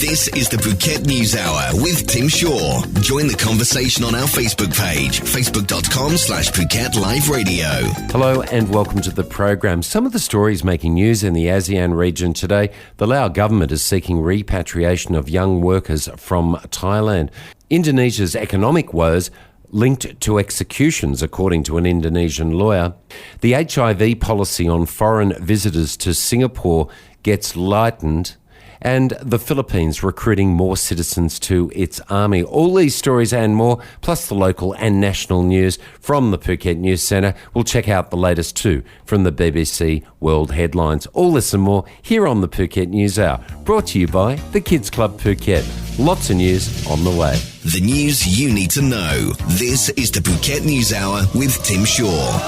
This is the Phuket News Hour with Tim Shaw. Join the conversation on our Facebook page, facebook.com/Phuket Live Radio. Hello and welcome to the program. Some of the stories making news in the ASEAN region today. The Laos Government is seeking repatriation of young workers from Thailand. Indonesia's economic woes linked to executions, according to an Indonesian lawyer. The HIV policy on foreign visitors to Singapore gets lightened, and the Philippines recruiting more citizens to its army. All these stories and more, plus the local and national news from the Phuket News Centre. We'll check out the latest too from the BBC World Headlines. All this and more here on the Phuket News Hour, brought to you by the Kids Club Phuket. Lots of news on the way. The news you need to know. This is the Phuket News Hour with Tim Shaw.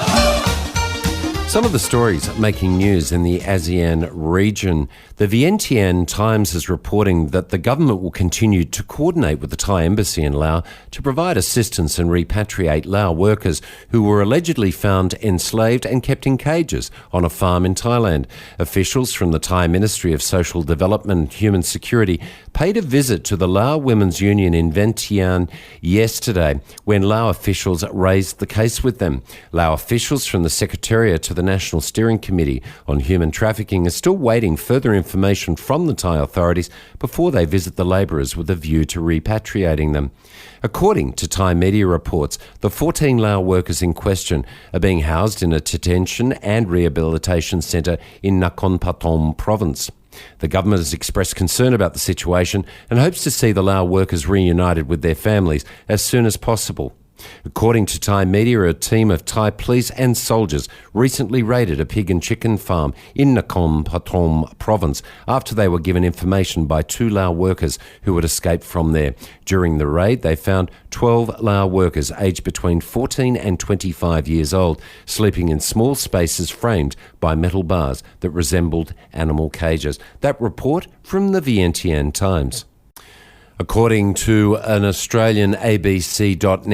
Some of the stories making news in the ASEAN region. The Vientiane Times is reporting that the government will continue to coordinate with the Thai embassy in Laos to provide assistance and repatriate Lao workers who were allegedly found enslaved and kept in cages on a farm in Thailand. Officials from the Thai Ministry of Social Development and Human Security paid a visit to the Lao Women's Union in Vientiane yesterday when Lao officials raised the case with them. Lao officials from the Secretariat to the National Steering Committee on Human Trafficking are still waiting further information from the Thai authorities before they visit the labourers with a view to repatriating them. According to Thai media reports, the 14 Lao workers in question are being housed in a detention and rehabilitation centre in Nakhon Pathom province. The government has expressed concern about the situation and hopes to see the Lao workers reunited with their families as soon as possible. According to Thai media, a team of Thai police and soldiers recently raided a pig and chicken farm in Nakhon Pathom province after they were given information by 2 Lao workers who had escaped from there. During the raid, they found 12 Lao workers aged between 14 and 25 years old, sleeping in small spaces framed by metal bars that resembled animal cages. That report from the Vientiane Times. According to an Australian abc.net.au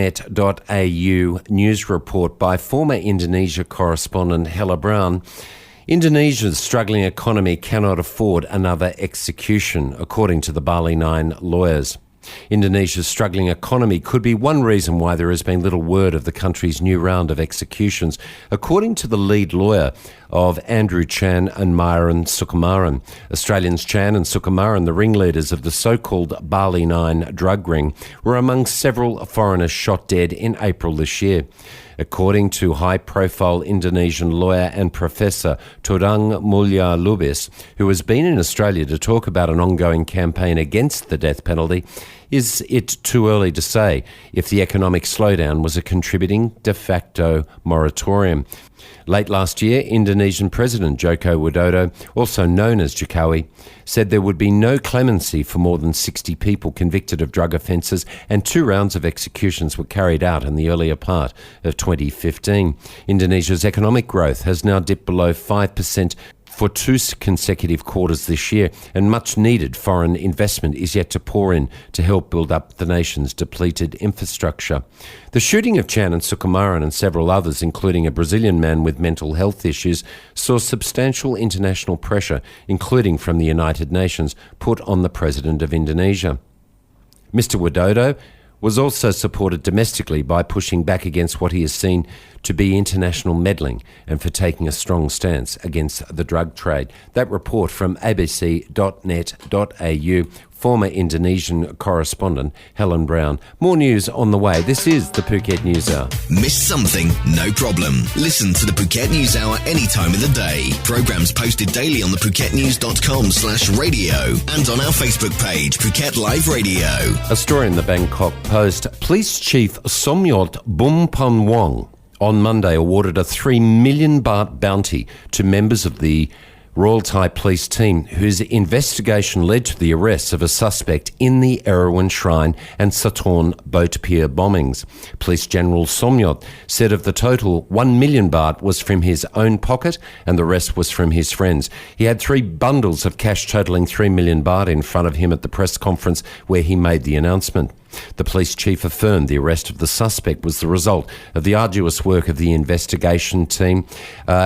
news report by former Indonesia correspondent Hella Brown, Indonesia's struggling economy cannot afford another execution, according to the Bali 9 lawyers. Indonesia's struggling economy could be one reason why there has been little word of the country's new round of executions, according to the lead lawyer of Andrew Chan and Myron Sukumaran. Australians Chan and Sukumaran, the ringleaders of the so-called Bali 9 drug ring, were among several foreigners shot dead in April this year. According to high-profile Indonesian lawyer and professor Todang Mulya Lubis, who has been in Australia to talk about an ongoing campaign against the death penalty, is it too early to say if the economic slowdown was a contributing de facto moratorium? Late last year, Indonesian President Joko Widodo, also known as Jokowi, said there would be no clemency for more than 60 people convicted of drug offences, and 2 rounds of executions were carried out in the earlier part of 2015. Indonesia's economic growth has now dipped below 5% for 2 consecutive quarters this year, and much needed foreign investment is yet to pour in to help build up the nation's depleted infrastructure. The shooting of Chan and Sukumaran and several others, including a Brazilian man with mental health issues, saw substantial international pressure, including from the United Nations, put on the President of Indonesia. Mr. Widodo was also supported domestically by pushing back against what he has seen to be international meddling and for taking a strong stance against the drug trade. That report from abc.net.au, former Indonesian correspondent Helen Brown. More news on the way. This is the Phuket News Hour. Missed something? No problem. Listen to the Phuket News Hour any time of the day. Programs posted daily on the PhuketNews.com/radio and on our Facebook page, Phuket Live Radio. A story in the Bangkok Post. Police Chief Somyot Bumpanwong on Monday awarded a 3 million baht bounty to members of the Royal Thai Police team, whose investigation led to the arrest of a suspect in the Erawan Shrine and Satorn boat pier bombings. Police General Somyot said of the total, 1 million baht was from his own pocket and the rest was from his friends. He had 3 bundles of cash totalling 3 million baht in front of him at the press conference where he made the announcement. The police chief affirmed the arrest of the suspect was the result of the arduous work of the investigation team,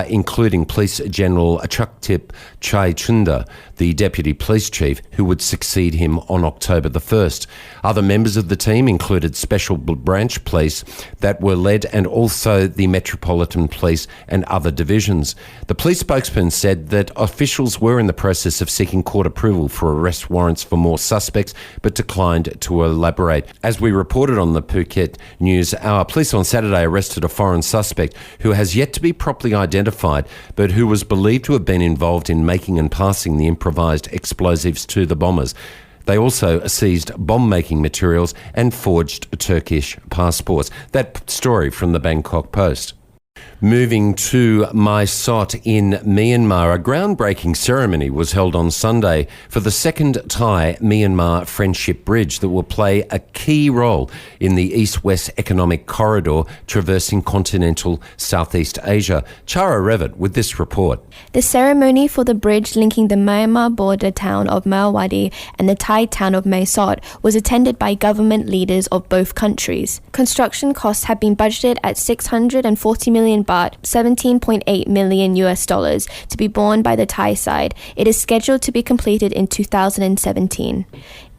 including Police General Chaktip Chai Chunda, the Deputy Police Chief, who would succeed him on October the 1st. Other members of the team included Special Branch Police that were led, and also the Metropolitan Police and other divisions. The police spokesman said that officials were in the process of seeking court approval for arrest warrants for more suspects, but declined to elaborate. As we reported on the Phuket News Hour, police on Saturday arrested a foreign suspect who has yet to be properly identified, but who was believed to have been involved in making and passing the improvised explosives to the bombers. They also seized bomb-making materials and forged Turkish passports. That story from the Bangkok Post. Moving to Mae Sot in Myanmar, a groundbreaking ceremony was held on Sunday for the second Thai-Myanmar Friendship Bridge that will play a key role in the East-West Economic Corridor traversing continental Southeast Asia. Chara Revitt with this report. The ceremony for the bridge linking the Myanmar border town of Mawadi and the Thai town of Mae Sot was attended by government leaders of both countries. Construction costs have been budgeted at 640 million baht, $17.8 million to be borne by the Thai side. It is scheduled to be completed in 2017.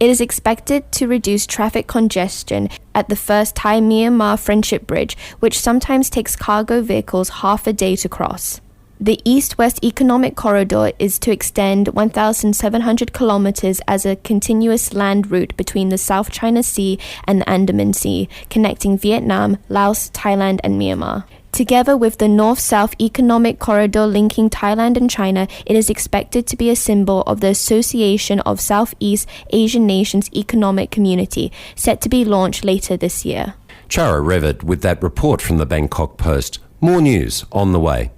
It is expected to reduce traffic congestion at the first Thai-Myanmar Friendship Bridge, which sometimes takes cargo vehicles half a day to cross. The East-West Economic Corridor is to extend 1,700 kilometers as a continuous land route between the South China Sea and the Andaman Sea, connecting Vietnam, Laos, Thailand, and Myanmar. Together with the North-South Economic Corridor linking Thailand and China, it is expected to be a symbol of the Association of Southeast Asian Nations Economic Community, set to be launched later this year. Chara Revitt with that report from the Bangkok Post. More news on the way.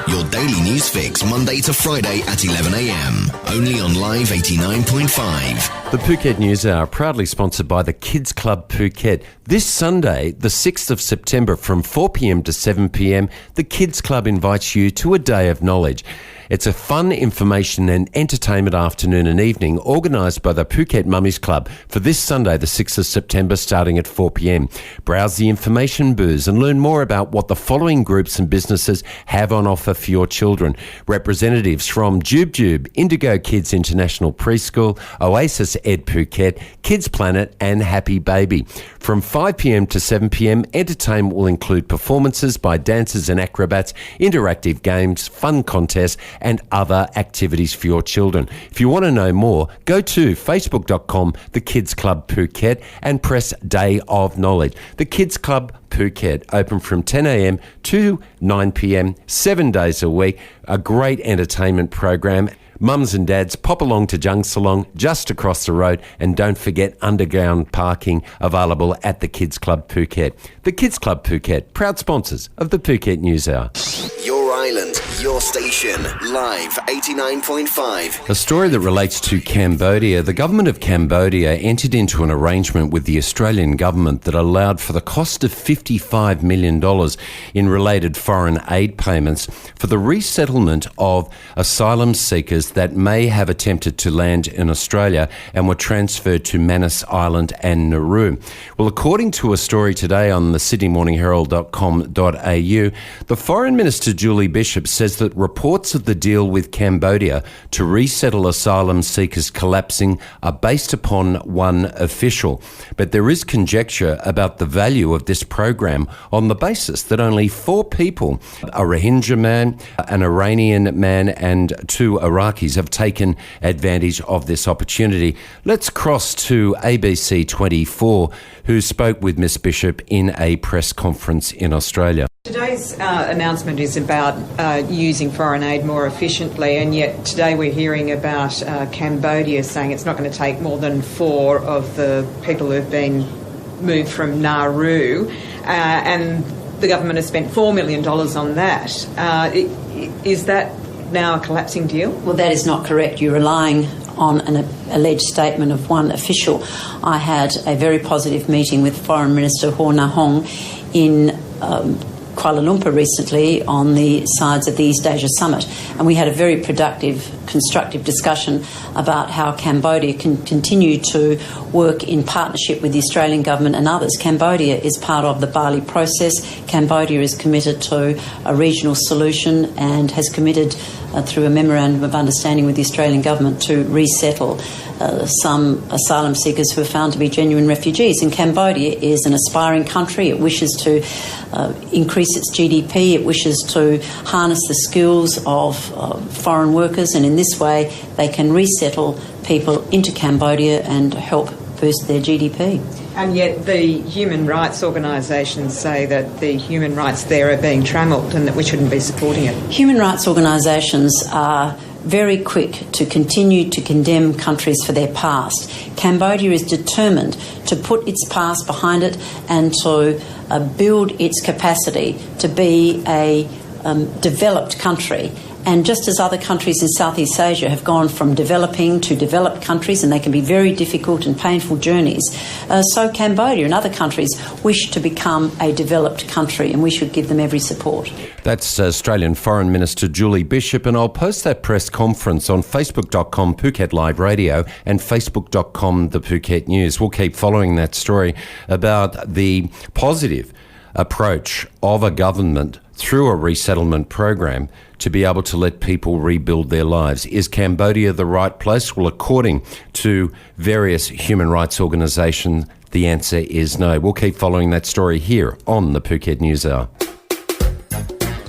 Your daily news fix, Monday to Friday at 11 a.m. Only on Live 89.5. The Phuket News Hour, proudly sponsored by the Kids Club Phuket. This Sunday, the 6th of September, from 4 p.m. to 7 p.m, the Kids Club invites you to a day of knowledge. It's a fun, information and entertainment afternoon and evening organised by the Phuket Mummies Club for this Sunday, the 6th of September, starting at 4 p.m. Browse the information booths and learn more about what the following groups and businesses have on offer for your children. Representatives from Jube Jube, Indigo Kids International Preschool, Oasis Ed Phuket, Kids Planet and Happy Baby. From 5 p.m. to 7 p.m, entertainment will include performances by dancers and acrobats, interactive games, fun contests and other activities for your children. If you want to know more, go to facebook.com, The Kids Club Phuket, and press Day of Knowledge. The Kids Club Phuket, open from 10 a.m. to 9 p.m, 7 days a week. A great entertainment program. Mums and dads, pop along to Jung Salong, just across the road, and don't forget underground parking available at the Kids Club Phuket. The Kids Club Phuket, proud sponsors of the Phuket News Hour. Your island, your station, Live 89.5. A story that relates to Cambodia. The government of Cambodia entered into an arrangement with the Australian government that allowed for the cost of $55 million in related foreign aid payments for the resettlement of asylum seekers that may have attempted to land in Australia and were transferred to Manus Island and Nauru. Well, according to a story today on the sydneymorningherald.com.au, the Foreign Minister Julie Bishop says that reports of the deal with Cambodia to resettle asylum seekers collapsing are based upon one official. But there is conjecture about the value of this program on the basis that only 4 people, a Rohingya man, an Iranian man and 2 Iraqis, have taken advantage of this opportunity. Let's cross to ABC 24, who spoke with Ms Bishop in a press conference in Australia. Today's announcement is about using foreign aid more efficiently, and yet today we're hearing about Cambodia saying it's not going to take more than 4 of the people who've been moved from Nauru, and the government has spent $4 million on that. Is that now a collapsing deal? Well, that is not correct. You're relying on an alleged statement of one official. I had a very positive meeting with Foreign Minister Ho Na Hong in Kuala Lumpur recently on the sides of the East Asia Summit, and we had a very productive, constructive discussion about how Cambodia can continue to work in partnership with the Australian government and others. Cambodia is part of the Bali process. Cambodia is committed to a regional solution and has committed through a memorandum of understanding with the Australian Government to resettle some asylum seekers who are found to be genuine refugees. And Cambodia is an aspiring country. It wishes to increase its GDP. It wishes to harness the skills of foreign workers, and in this way they can resettle people into Cambodia and help boost their GDP. And yet the human rights organisations say that the human rights there are being trammelled and that we shouldn't be supporting it. Human rights organisations are very quick to continue to condemn countries for their past. Cambodia is determined to put its past behind it and to build its capacity to be a developed country. And just as other countries in Southeast Asia have gone from developing to developed countries, and they can be very difficult and painful journeys, so Cambodia and other countries wish to become a developed country, and we should give them every support. That's Australian Foreign Minister Julie Bishop, and I'll post that press conference on facebook.com Phuket Live Radio and facebook.com The Phuket News. We'll keep following that story about the positive approach of a government through a resettlement program to be able to let people rebuild their lives. Is Cambodia the right place? Well, according to various human rights organisations, the answer is no. We'll keep following that story here on the Phuket News Hour.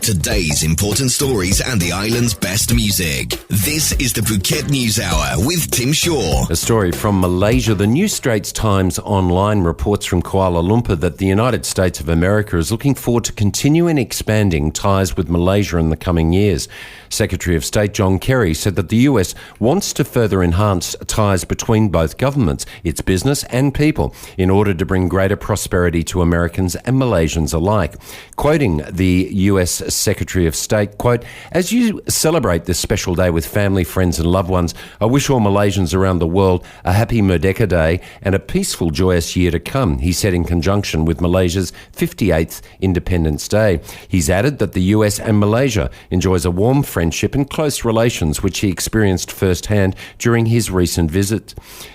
Today's important stories and the island's best music. This is the Phuket News Hour with Tim Shaw. A story from Malaysia. The New Straits Times Online reports from Kuala Lumpur that the United States of America is looking forward to continuing expanding ties with Malaysia in the coming years. Secretary of State John Kerry said that the US wants to further enhance ties between both governments, its business and people, in order to bring greater prosperity to Americans and Malaysians alike. Quoting the US Secretary of State, quote, "As you celebrate this special day with family, friends and loved ones, I wish all Malaysians around the world a happy Merdeka Day and a peaceful, joyous year to come," he said in conjunction with Malaysia's 58th Independence Day. He's added that the US and Malaysia enjoys a warm friendship and close relations, which he experienced firsthand during his recent visit.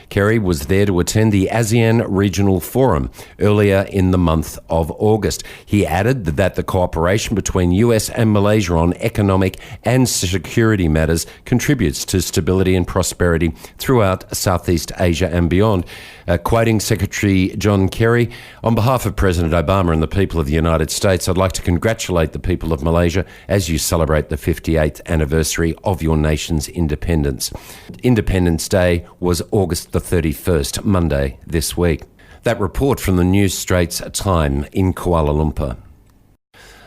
Kerry was there to attend the ASEAN Regional Forum earlier in the month of August. He added that the cooperation between US and Malaysia on economic and security matters contributes to stability and prosperity throughout Southeast Asia and beyond. Quoting Secretary John Kerry, "On behalf of President Obama and the people of the United States, I'd like to congratulate the people of Malaysia as you celebrate the 58th anniversary of your nation's independence." Independence Day was August the 31st, Monday this week. That report from the New Straits Times in Kuala Lumpur.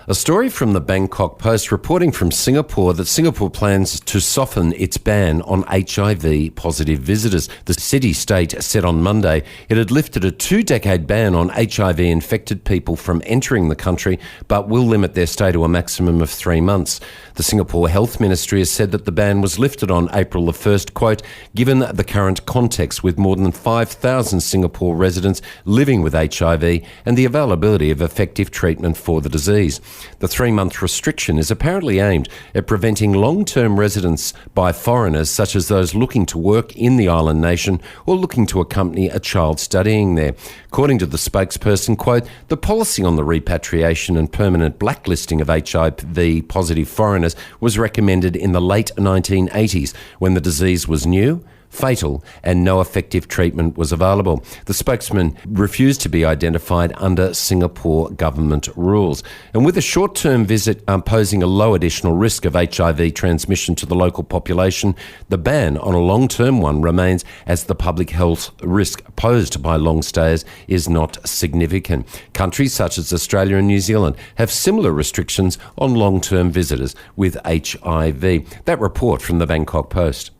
A story from the Bangkok Post reporting from Singapore that Singapore plans to soften its ban on HIV-positive visitors. The city-state said on Monday it had lifted a 2-decade ban on HIV-infected people from entering the country, but will limit their stay to a maximum of 3 months. The Singapore Health Ministry has said that the ban was lifted on April the 1st, quote, "given the current context with more than 5,000 Singapore residents living with HIV and the availability of effective treatment for the disease." The 3-month restriction is apparently aimed at preventing long-term residence by foreigners, such as those looking to work in the island nation or looking to accompany a child studying there. According to the spokesperson, quote, "the policy on the repatriation and permanent blacklisting of HIV-positive foreigners was recommended in the late 1980s when the disease was new, fatal, and no effective treatment was available." The spokesman refused to be identified under Singapore government rules. And with a short-term visit posing a low additional risk of HIV transmission to the local population, the ban on a long-term one remains, as the public health risk posed by long stayers is not significant. Countries such as Australia and New Zealand have similar restrictions on long-term visitors with HIV. That report from the Bangkok Post.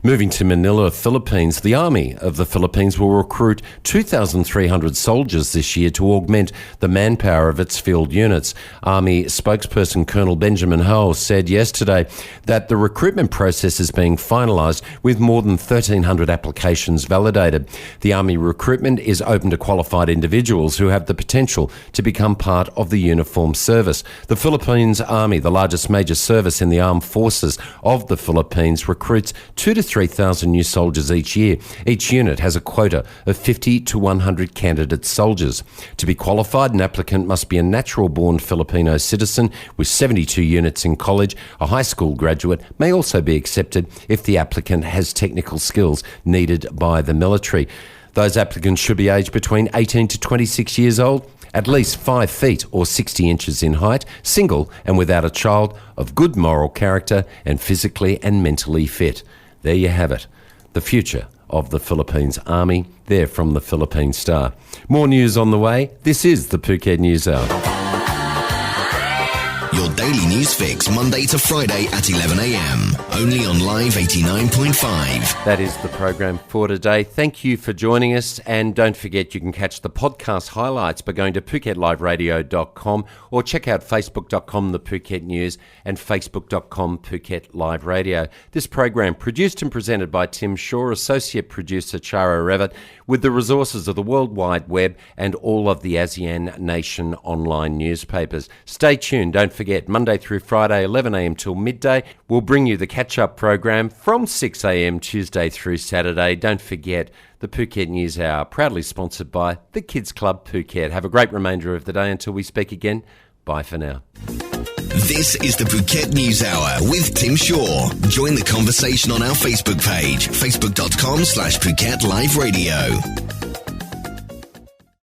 Moving to Manila, Philippines, the Army of the Philippines will recruit 2,300 soldiers this year to augment the manpower of its field units. Army spokesperson Colonel Benjamin Ho said yesterday that the recruitment process is being finalised with more than 1,300 applications validated. The Army recruitment is open to qualified individuals who have the potential to become part of the uniformed service. The Philippines Army, the largest major service in the armed forces of the Philippines, recruits 2 to to 3,000 new soldiers each year. Each unit has a quota of 50 to 100 candidate soldiers. To be qualified, an applicant must be a natural-born Filipino citizen with 72 units in college. A high school graduate may also be accepted if the applicant has technical skills needed by the military. Those applicants should be aged between 18 to 26 years old, at least 5 feet or 60 inches in height, single and without a child, of good moral character and physically and mentally fit. There you have it. The future of the Philippines Army, there from the Philippine Star. More news on the way. This is the Phuket News Hour. Your daily news fix, Monday to Friday at 11 a.m. Only on Live 89.5. That is the program for today. Thank you for joining us. And don't forget, you can catch the podcast highlights by going to PhuketLiveRadio.com or check out Facebook.com, The Phuket News, and Facebook.com, Phuket Live Radio. This program produced and presented by Tim Shaw, Associate Producer Chara Revitt, with the resources of the World Wide Web and all of the ASEAN nation online newspapers. Stay tuned. Don't forget, Monday through Friday, 11 a.m. till midday, we'll bring you the catch-up program from 6 a.m. Tuesday through Saturday. Don't forget, the Phuket News Hour, proudly sponsored by the Kids Club Phuket. Have a great remainder of the day until we speak again. Bye for now. This is the Phuket News Hour with Tim Shaw. Join the conversation on our Facebook page, facebook.com/Phuket Live Radio.